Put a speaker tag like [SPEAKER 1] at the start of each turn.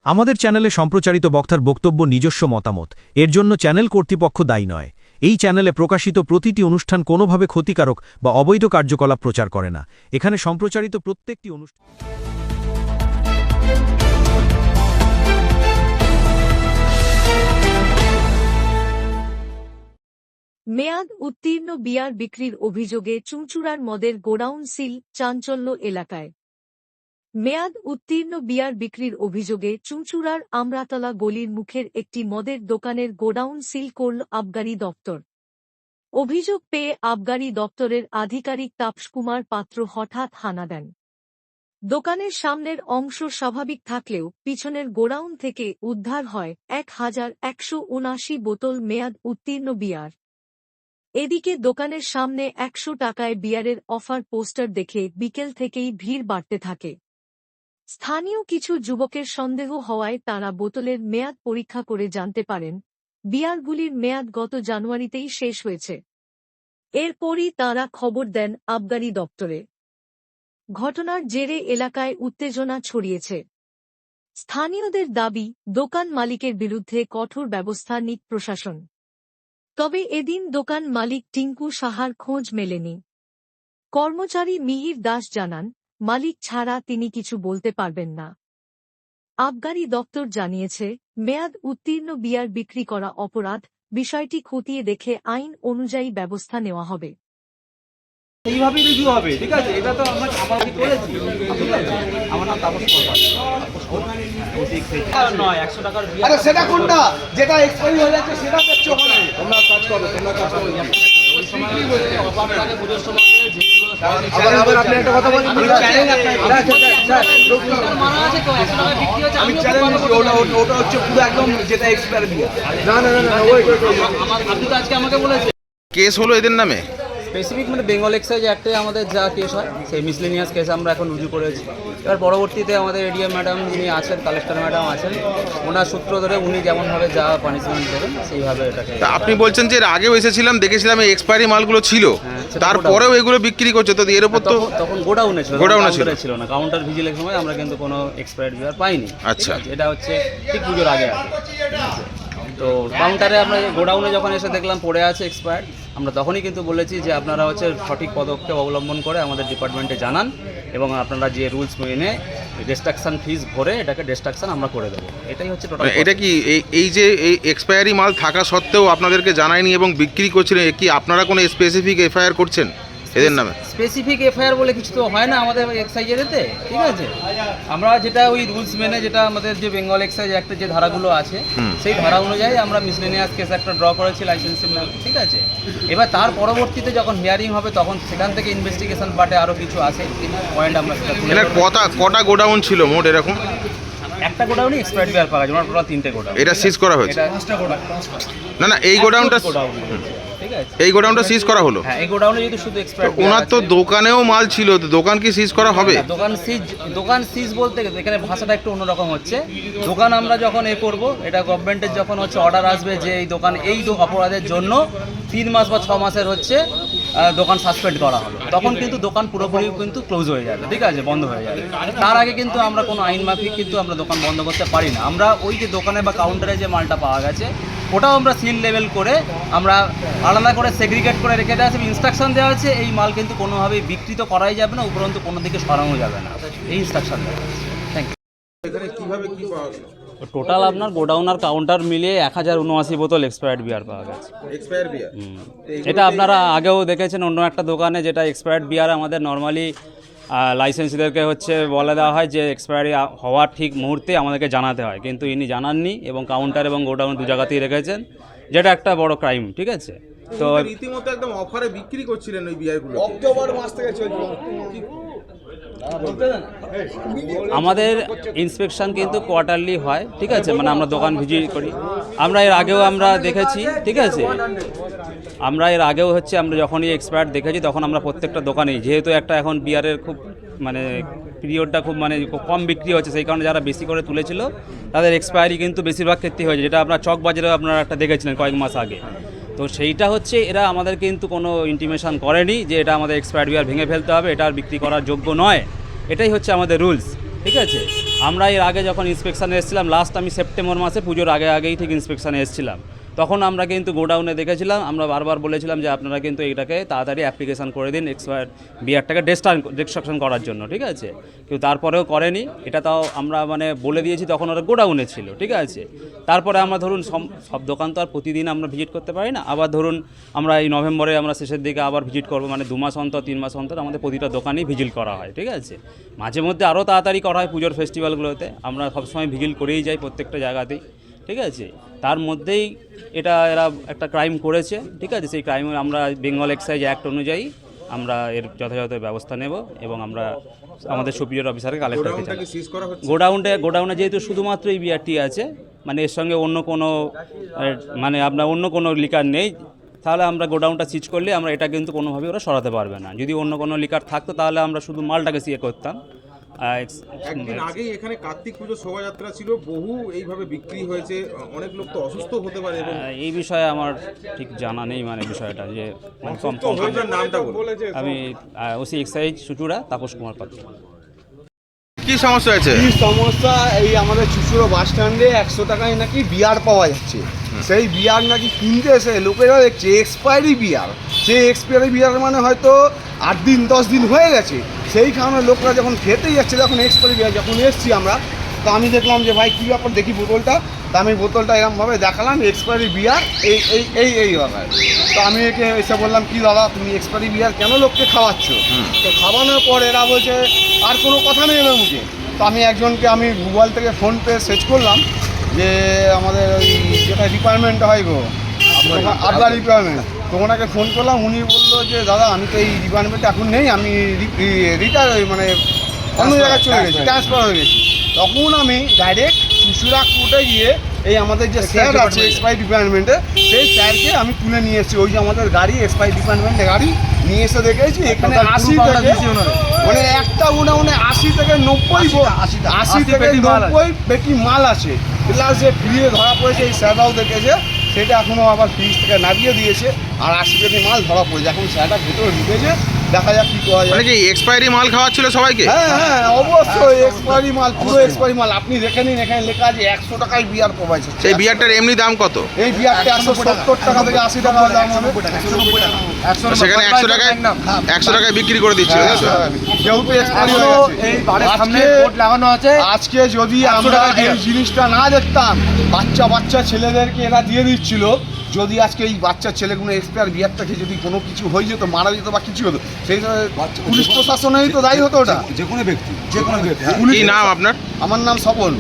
[SPEAKER 1] আমাদের চ্যানেলে সম্প্রচারিত বক্তার বক্তব্য নিজস্ব মতামত, এর জন্য চ্যানেল কর্তৃপক্ষ দায়ী নয়। এই চ্যানেলে প্রকাশিত প্রতিটি অনুষ্ঠান কোনোভাবে ক্ষতিকারক বা অবৈধ কার্যকলাপ প্রচার করে না। এখানে সম্প্রচারিত প্রত্যেকটি অনুষ্ঠান
[SPEAKER 2] মেয়াদ উত্তীর্ণ বিয়ার বিক্রির অভিযোগে চুঁচুড়ার মদের গোডাউন সিল, চাঞ্চল্য এলাকায়। মেয়াদ উত্তীর্ণ বিয়ার বিক্রির অভিযোগে চুঁচুড়ার আমরাতলা গলির মুখের একটি মদের দোকানের গোডাউন সিল করল আবগারি দপ্তর। অভিযোগ পেয়ে আবগারি দপ্তরের আধিকারিক তাপসকুমার পাত্র হঠাৎ হানা দেন। দোকানের সামনের অংশ স্বাভাবিক থাকলেও পিছনের গোডাউন থেকে উদ্ধার হয় 1179 বোতল মেয়াদ উত্তীর্ণ বিয়ার। এদিকে দোকানের সামনে 100 টাকায় বিয়ারের অফার পোস্টার দেখে বিকেল থেকেই ভিড় বাড়তে থাকে। স্থানীয় কিছু যুবকের সন্দেহ হওয়ায় তাঁরা বোতলের মেয়াদ পরীক্ষা করে জানতে পারেন, বিয়ারগুলির মেয়াদ গত জানুয়ারিতেই শেষ হয়েছে। এরপরই তাঁরা খবর দেন আবগারি দপ্তরে। ঘটনার জেরে এলাকায় উত্তেজনা ছড়িয়েছে। স্থানীয়দের দাবি, দোকান মালিকের বিরুদ্ধে কঠোর ব্যবস্থা নিক প্রশাসন। তবে এদিন দোকান মালিক টিঙ্কু সাহার খোঁজ মেলেনি। কর্মচারী মিহির দাস জানান, মালিক ছাড়া তিনি কিছু বলতে পারবেন না। আবগারি দপ্তর জানিয়েছে, মেয়াদ উত্তীর্ণ বিয়ার বিক্রি করা অপরাধ, বিষয়টি খতিয়ে দেখে আইন অনুযায়ী ব্যবস্থা নেওয়া হবে।
[SPEAKER 3] এইভাবেই রিভিউ হবে, ঠিক আছে? এটা তো আমরা করেছি। আমার নাম তাপস নয় 100 টাকার বিয়ার।
[SPEAKER 4] আরে সেটা কোনটা যেটা এক্সপায়ারি হয়ে যাচ্ছে সেটা দেখছো ওখানে। তোমরা কাজ করো।
[SPEAKER 3] ওই সময় অফার থাকে পুজোর সময় যেগুলো
[SPEAKER 4] আবার আপনি একটা কথা বলেন,
[SPEAKER 3] আমি চ্যালেঞ্জ মানা আছে তো 100 টাকা বিক্রি হচ্ছে।
[SPEAKER 4] আমি চ্যালেঞ্জ ওটা হচ্ছে পুরো একদম যেটা এক্সপায়ারি দিয়া। না ওই
[SPEAKER 3] আপনি তো আজকে আমাকে বলেছে
[SPEAKER 5] কেস হলো এদের নামে।
[SPEAKER 3] স্পেসিফিক মানে বেঙ্গল এক্সাইজ অ্যাক্টে আমাদের যা কেস হয় সেই মিসলেনিয়াস কেস আমরা এখন রুজু করেছি। এবার পরবর্তীতে আমাদের এডিএম ম্যাডাম যিনি আছেন, কালেক্টর ম্যাডাম আছেন, ওনার সূত্র ধরে উনি যেমনভাবে যা পানিশমেন্ট দেবেন সেইভাবে এটাকে।
[SPEAKER 5] তা আপনি বলছেন যে এর আগেও এসেছিলাম, দেখেছিলাম এই এক্সপায়ারি মালগুলো ছিল, তারপরেও এগুলো বিক্রি করছে, তো এর উপর তো
[SPEAKER 3] তখন গোডাউনে ছিল,
[SPEAKER 5] গোডাউনে
[SPEAKER 3] ছিল না। কাউন্টার ভিজিলের সময় আমরা কিন্তু কোনো এক্সপায়ার্ড বিয়ার পাইনি।
[SPEAKER 5] আচ্ছা,
[SPEAKER 3] এটা হচ্ছে ঠিক পুজোর আগে। তো কাউন্টারে আমরা গোডাউনে যখন এসে দেখলাম পড়ে আছে এক্সপায়ার্ড, আমরা তখনই কিন্তু বলেছি যে আপনারা হচ্ছে সঠিক পদক্ষেপ অবলম্বন করে আমাদের ডিপার্টমেন্টে জানান এবং আপনারা যে রুলস মেনে ডিস্ট্রাকশন ফিস ভরে এটাকে ডিস্ট্রাকশন আমরা করে দেবো। এটাই হচ্ছে টোটাল।
[SPEAKER 5] এটা কি এই যে এই এক্সপায়ারি মাল থাকা সত্ত্বেও আপনাদেরকে জানায়নি এবং বিক্রি করছিলেন, কি আপনারা কোনো স্পেসিফিক এফআইআর করছেন এদের নামে?
[SPEAKER 3] স্পেসিফিক এফআইআর বলে কিছু তো হয় না আমাদের এক্সাইজেতে, ঠিক আছে? আমরা যেটা ওই রুলস মেনে, যেটা আমাদের যে বেঙ্গল এক্সাইজ অ্যাক্টের যে ধারাগুলো আছে সেই ধারা অনুযায়ী আমরা মিসলেনিয়াস কেস একটা ড্র করেছি লাইসেন্সিং, ঠিক আছে? এবার তার পরবর্তীতে যখন হিয়ারিং হবে তখন সেখান থেকে ইনভেস্টিগেশন পার্টে আরও কিছু আছে পয়েন্ট আমরা সেটা তুলে ধরব।
[SPEAKER 5] কটা গোডাউন ছিল মোট এরকম?
[SPEAKER 3] একটা গোডাউনে এক্সপায়ার্ড বিয়ার পাওয়া যায়, টোটাল 3টে গোডাউন।
[SPEAKER 5] এটা সিজ করা হয়েছে? না এই গোডাউনটা,
[SPEAKER 3] ঠিক আছে,
[SPEAKER 5] এই গোডাউনটা সিজ করা হলো।
[SPEAKER 3] হ্যাঁ, এই গোডাউনে যদি শুধু এক্সপায়ার্ড।
[SPEAKER 5] ওনার তো দোকানেও মাল ছিল, তো দোকান কি সিজ করা হবে?
[SPEAKER 3] দোকান সিজ বলতে এখানে ভাষাটা একটু অন্যরকম হচ্ছে। দোকান আমরা যখন করব, এটা গভর্নমেন্টের যখন হচ্ছে অর্ডার আসবে যে এই দোকান এই অপরাধের জন্য 3 মাস বা 6 মাসের হচ্ছে দোকান সাসপেন্ড করা হলো, তখন কিন্তু দোকান পুরোপুরি কিন্তু ক্লোজ হয়ে যাবে, ঠিক আছে, বন্ধ হয়ে যাবে। তার আগে কিন্তু আমরা কোনো আইন মাফিক কিন্তু আমরা দোকান বন্ধ করতে পারি না। আমরা ওই যে দোকানে বা কাউন্টারে যে মালটা পাওয়া গেছে ওটাও আমরা সিল লেভেল করে আমরা আলাদা করে সেগ্রিগেট করে রেখে দেওয়া আছে, ইনস্ট্রাকশন দেওয়া আছে এই মাল কিন্তু কোনোভাবেই বিক্রি তো করাই যাবে না, উপরন্তু কোনো দিকে সরানো যাবে না, এই ইনস্ট্রাকশন দেওয়া আছে। Thank you. টোটাল আপনার গোডাউন আর কাউন্টার মিলিয়ে 1079 বোতল এক্সপায়ার্ড বিয়ার পাওয়া গেছে। এটা আপনারা আগেও দেখেছেন অন্য একটা দোকানে, যেটা এক্সপায়ার্ড বিয়ার আমাদের নর্মালি লাইসেন্সিদেরকে হচ্ছে বলে দেওয়া হয় যে এক্সপায়ারি হওয়ার ঠিক মুহূর্তে আমাদেরকে জানাতে হয়, কিন্তু ইনি জানাননি এবং কাউন্টার এবং গোডাউন দু জায়গাতেই রেখেছেন, যেটা একটা বড় ক্রাইম, ঠিক আছে? তো
[SPEAKER 5] রীতিমতো একদম অফারে বিক্রি করছিলেন ওই বিয়ারগুলো।
[SPEAKER 4] অক্টোবর মাস থেকে চলছে।
[SPEAKER 3] আমাদের ইন্সপেকশন কিন্তু কোয়ার্টারলি হয়, ঠিক আছে, মানে আমরা দোকান ভিজিট করি। আমরা এর আগেও আমরা দেখেছি, ঠিক আছে, আমরা এর আগেও হচ্ছে আমরা যখনই এক্সপায়ার্ড দেখেছি তখন আমরা প্রত্যেকটা দোকানেই, যেহেতু একটা এখন বিয়ারের খুব মানে পিরিয়ডটা খুব মানে কম বিক্রি হচ্ছে, সেই কারণে যারা বেশি করে তুলেছিল তাদের এক্সপায়ারি কিন্তু বেশিরভাগ ক্ষেত্রেই হয়েছে, যেটা আপনার চক বাজারে আপনারা একটা দেখেছিলেন কয়েক মাস আগে। তো সেইটা হচ্ছে এরা আমাদের কিন্তু কোনো ইন্টিমেশন করেনি যে এটা আমাদের এক্সপায়ার্ড বিয়ার ভেঙে ফেলতে হবে, এটা আর বিক্রি করার যোগ্য নয়, এটাই হচ্ছে আমাদের রুলস, ঠিক আছে? আমরা এর আগে যখন ইন্সপেকশানে এসেছিলাম, লাস্ট আমি সেপ্টেম্বর মাসে পুজোর আগেই ঠিক ইন্সপেকশানে এসেছিলাম, তখন আমরা কিন্তু গোডাউনে দেখেছিলাম, আমরা বারবার বলেছিলাম যে আপনারা কিন্তু এটাকে তাড়াতাড়ি অ্যাপ্লিকেশান করে দিন এক্সপায়ার বিয়ারটাকে ডিস্ট্রাকশন করার জন্য, ঠিক আছে। কেউ তারপরেও করেনি, এটা তাও আমরা মানে বলে দিয়েছি, তখন ওরা গোডাউনে ছিল, ঠিক আছে। তারপরে আমরা ধরুন সব দোকান তো আর প্রতিদিন আমরা ভিজিট করতে পারি না, আবার ধরুন আমরা এই নভেম্বরে আমরা শেষের দিকে আবার ভিজিট করবো, মানে 2 মাস অন্তর 3 মাস অন্তর আমাদের প্রতিটা দোকানেই ভিজিট করা হয়, ঠিক আছে। মাঝে মধ্যে আরও তাড়াতাড়ি করা হয় পুজোর ফেস্টিভ্যালগুলোতে, আমরা সবসময় ভিজিট করেই যাই প্রত্যেকটা জায়গাতেই, ঠিক আছে। তার মধ্যেই এরা একটা ক্রাইম করেছে, ঠিক আছে। সেই ক্রাইমে আমরা বেঙ্গল এক্সাইজ অ্যাক্ট অনুযায়ী আমরা এর যথাযথ ব্যবস্থা নেব এবং আমরা আমাদের সুপিরিয়র অফিসারকে কালেক্টরকে জানাবো। গোডাউনে যেহেতু শুধুমাত্র এই বিয়ারটি আছে, মানে এর সঙ্গে অন্য কোনো মানে আপনার অন্য কোনো লিকার নেই, তাহলে আমরা গোডাউনটা সিজ করলে আমরা এটা কিন্তু কোনোভাবেই ওরা সরাতে পারবে না। যদি অন্য কোনো লিকার থাকতো তাহলে আমরা শুধু মালটাকে সিয়ে করতাম।
[SPEAKER 5] একদিন আগেই এখানে কার্তিক পুজো শোভাযাত্রা ছিল, বহু এইভাবে বিক্রি হয়েছে, অনেক লোক তো অসুস্থ হতে পারে এবং
[SPEAKER 3] এই বিষয়ে আমার ঠিক জানা নেই, মানে বিষয়টা যে মানে
[SPEAKER 5] নামটা বলুন।
[SPEAKER 3] আমি ওসি এক্সাইজ চুচুড়া তাপস কুমার পাত্র।
[SPEAKER 5] কি সমস্যা হয়েছে?
[SPEAKER 4] কি সমস্যা, এই আমাদের চুচুড়ো বাস স্ট্যান্ডে 100 টাকায় নাকি বিয়ার পাওয়া যাচ্ছে। সেই বিয়ার নাকি কিনতে এসে লোকেরা দেখছে এক্সপায়ারি বিয়ার। সেই এক্সপায়ারি বিয়ার মানে হয়তো 8 দিন 10 দিন হয়ে গেছে, সেই কারণে লোকরা যখন খেতেই যাচ্ছে, যখন এক্সপায়ারি বিয়ার যখন এসছি আমরা, তো আমি দেখলাম যে ভাই কী ব্যাপার, দেখি বোতলটা, তো আমি বোতলটা এরকমভাবে দেখালাম এক্সপায়ারি বিয়ার এই ব্যাপার। তো আমি একে এসে বললাম কি দাদা তুমি এক্সপায়ারি বিয়ার কেন লোককে খাওয়াচ্ছ? তো খাওয়ানোর পর এরা বলছে আর কোনো কথা নেই এর মুখে। তো আমি একজনকে আমি গুগল থেকে ফোনপে সার্চ করলাম, যে আমাদের ওই যেটা ডিপার্টমেন্ট হয় গো আবগারি ডিপার্টমেন্ট, তো ওনাকে ফোন করলাম। উনি বললো যে দাদা আমি তো এই ডিপার্টমেন্টে এখন নেই, আমি রিটায়ার মানে অন্য জায়গায় চলে গেছি, ট্রান্সফার হয়ে গেছি। তখন আমি ডাইরেক্ট চুচুড়া কোর্টে গিয়ে এই আমাদের যে স্যার আছে এক্সপায়ারি ডিপার্টমেন্টে, সেই স্যারকে আমি তুলে নিয়ে এসেছি। ওই যে আমাদের গাড়ি এক্সপায়ারি ডিপার্টমেন্টে গাড়ি নিয়ে এসে দেখেছি এখানে 80 থেকে মানে একটা উনি 80 থেকে 90 পেটি মাল আছে, প্লাস যে ফ্রিয়ে ধরা পড়েছে এই স্যাররাও দেখেছে, সেটা এখনও আবার ফ্রিজ থেকে নামিয়ে দিয়েছে। আর 80 পেটি মাল ধরা পড়েছে, এখন স্যারটা ভেতরে ঢুকেছে, দেখা যাক কী করা যায়।
[SPEAKER 5] মানে কি এক্সপায়ারি মাল খাওয়াচ্ছিল সবাইকে?
[SPEAKER 4] হ্যাঁ অবশ্যই এক্সপায়ারি মাল, পুরো এক্সপায়ারি মাল। আপনি দেখে নিন, এখানে লেখা আছে 100 টাকায় বিয়ার প্রোভাইড।
[SPEAKER 5] সেই বিয়ারটার এমনি দাম কত?
[SPEAKER 4] এই বিয়ারটা 170 টাকা থেকে 80 টাকা দাম হবে।
[SPEAKER 5] সেখানে 100 টাকায় বিক্রি করে দিচ্ছে, তাই তো?
[SPEAKER 4] যেহেতু এক্সপায়ারি হয়ে গেছে, আজকে যদি আমরা এই জিনিসটা না দেখতাম, বাচ্চা ছেলেদেরকে এরা দিয়ে দিচ্ছিল, যদি আজকে এই বাচ্চা ছেলেগুলো এক্সপায়ার বিয়ারটাকে যদি কোনো কিছু হয়ে যেত, মারা যেত বা কিছু হতো, সেই পুলিশ প্রশাসনেরই তো দায়ী হতো ওটা।
[SPEAKER 6] যে কোনো ব্যক্তি
[SPEAKER 5] কি নাম আপনার?
[SPEAKER 4] আমার নাম স্বপন।